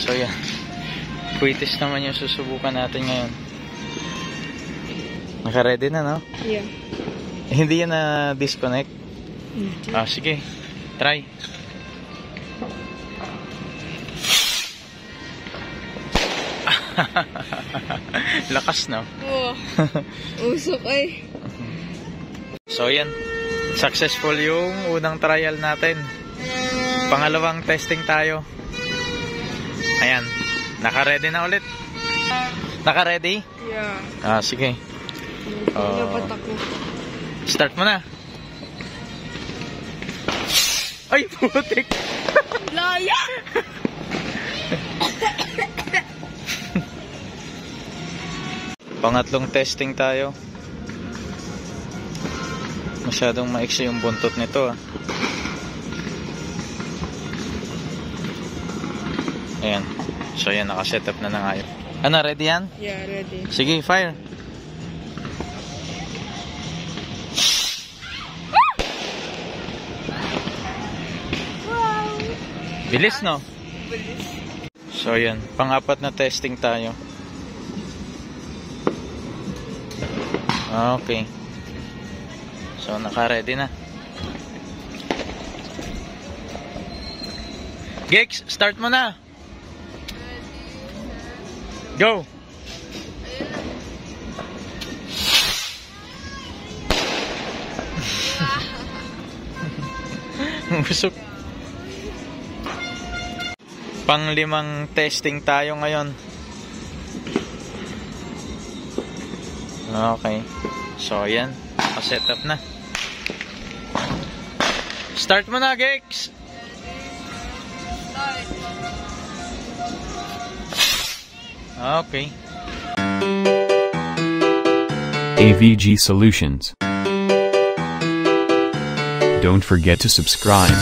So yan, quitis naman yung susubukan natin ngayon. Naka-ready na, no? Yeah. Hindi yan na disconnect. Sige, try. Lakas, no? Oh, usok ay. So yan, successful yung unang trial natin. Pangalawang testing tayo. Ayan, naka-ready na ulit. Naka-ready? Yeah. Sige. Dapat ako. Start mo na. Ay, putik. Laya! Pangatlong testing tayo. Masyadong maiksi yung buntot nito, Ayan. So yan, nakaset up na nga yun. Ano, ready yan? Yeah, ready. Sige, fire. Bilis, no? Bilis. So yan, pang-apat na testing tayo. Okay. So naka-ready na. Gex, start mo na. Go. Busog. Pang-limang testing tayo ngayon. Okay. So, yan. Naka-set up na. Start mo na, Gex! Okay. AVG Solutions. Don't forget to subscribe.